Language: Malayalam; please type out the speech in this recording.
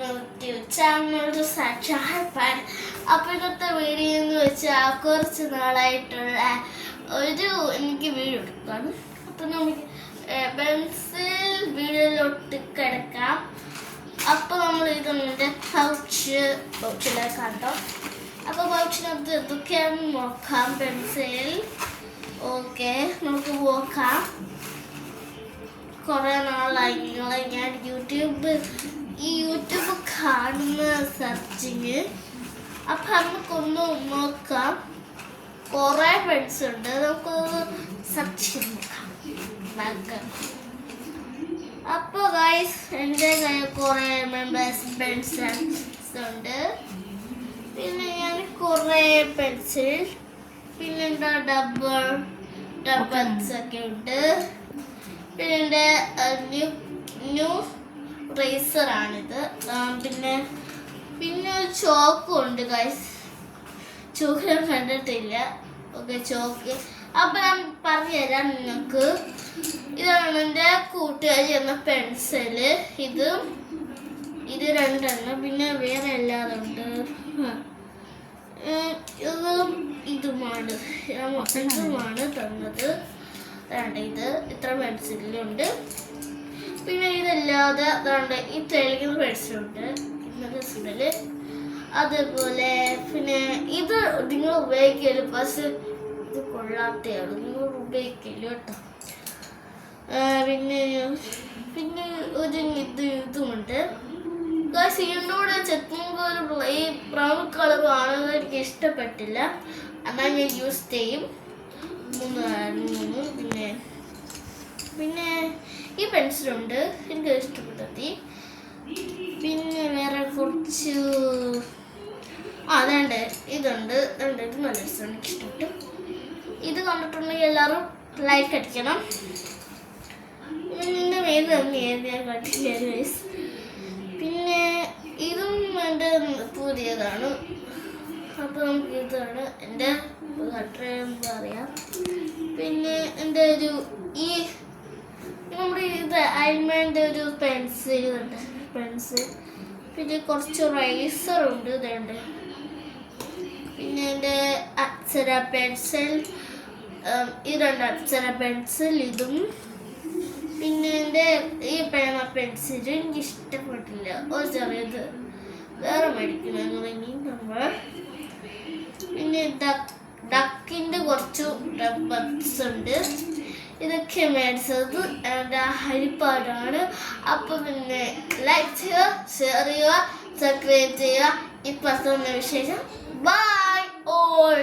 യൂട്യൂബ് ചാനൽ സാക്ഷാത്കാരം. അപ്പോൾ ഇന്നത്തെ വീഡിയോ എന്ന് വെച്ചാൽ കുറച്ച് നാളായിട്ടുള്ള എനിക്ക് വീഡിയോ എടുക്കണം. അപ്പം നമുക്ക് പെൻസിൽ വീഡിയോയിലോട്ട് കിടക്കാം. അപ്പോൾ നമ്മൾ ഇതെൻ്റെ പൗച്ചിലേക്ക് കണ്ടോ. അപ്പോൾ പൗച്ചിനകത്ത് എന്തൊക്കെയാണെന്ന് നോക്കാം. പെൻസിൽ ഓക്കെ, നമുക്ക് നോക്കാം. കുറേ നാളായി ഞാൻ യൂട്യൂബ് കാണുന്ന സെർച്ചിങ്. അപ്പം നമുക്കൊന്ന് നോക്കാം. കുറേ പെൻസ് ഉണ്ട്, നമുക്കൊന്ന് സെർച്ച് ചെയ്ത് നോക്കാം. അപ്പോൾ ഗൈസ്, എൻ്റെ കയ്യിൽ കുറേ പെൻസ് ഉണ്ട്. പിന്നെ ഞാൻ കുറേ പെൻസിൽ, പിന്നെ എന്താ ഡബിൾസ് ഒക്കെ ഉണ്ട്. പിന്നെ ന്യൂ റേസറാണിത്. പിന്നെ ഒരു ചോക്കും ഉണ്ട് ഗൈസ്. ചോക്ക് ഞാൻ കണ്ടിട്ടില്ല. Okay, chalk. അപ്പം ഞാൻ പറഞ്ഞുതരാം നിങ്ങൾക്ക്. ഇതാണ് എൻ്റെ കൂട്ടുകാരി എന്ന പെൻസില്. ഇത് രണ്ടെണ്ണം. പിന്നെ വേറെ എല്ലാതും ഉണ്ട്. ഇതുമാണ് തന്നത്. ഇത് ഇത്ര പെൻസിലുണ്ട്. പിന്നെ ഇതല്ലാതെ ഈ തെളിക്കുന്ന പെൻസിലുണ്ട്. ഇന്നത്തെ സ്മെല്. അതേപോലെ പിന്നെ ഇത് നിങ്ങൾ ഉപയോഗിക്കല്, പക്ഷെ ഇത് കൊള്ളാത്തയാണ്, നിങ്ങൾ ഉപയോഗിക്കല് കേട്ടോ. പിന്നെ ഒരു ഇതുമുണ്ട്. ഇതിനോട് ചെത്തുമ്പോൾ ഈ ബ്രൗൺ കളർ ആണെന്ന് എനിക്ക് ഇഷ്ടപ്പെട്ടില്ല. എന്നാൽ ഞാൻ യൂസ് ചെയ്യും. പിന്നെ ഈ പെൻസിലുണ്ട്, എനിക്ക് ഇഷ്ടപ്പെട്ടത്. പിന്നെ വേറെ കുറച്ച് അതുണ്ട്. ഇതുണ്ട്. ഇത് നല്ല രസമാണ്, എനിക്ക് ഇഷ്ടപ്പെട്ടു. ഇത് കണ്ടിട്ടുണ്ടെങ്കിൽ എല്ലാവരും ലൈക്ക് അടിക്കണം. ഇതിൻ്റെ പേര് തന്നെ ഞാൻ കണ്ടില്ല. പിന്നെ ഇതും എൻ്റെ പുതിയതാണ്. അപ്പോൾ നമുക്ക് ഇതാണ് എൻ്റെ എന്താ പറയാം. പിന്നെ എൻ്റെ ഈ നമ്മുടെ അയൽമേൻ്റെ ഒരു പെൻസിലുണ്ട്. പിന്നെ കുറച്ച് റൈസറുണ്ട്. ഇതുണ്ട്. പിന്നെ എൻ്റെ അപ്സര പെൻസിൽ. ഇതുണ്ട് അപ്സര പെൻസിൽ. ഇതും പിന്നെ എൻ്റെ ഈ പേന പെൻസിൽ എനിക്ക് ഇഷ്ടപ്പെട്ടില്ല. ഒരു ചെറിയത് വേറെ മേടിക്കണമെങ്കിൽ നമ്മൾ. പിന്നെ ഡക്കിൻ്റെ കുറച്ച് ഡബ്ബസ് ഉണ്ട്. ഇതൊക്കെ മേടിച്ചത് എൻ്റെ ഹരിപ്പാടാണ്. അപ്പം പിന്നെ ലൈക്ക് ചെയ്യുക, ഷെയർ ചെയ്യുക, സബ്സ്ക്രൈബ് ചെയ്യുക. ഇപ്പം വിശേഷം. Bye all.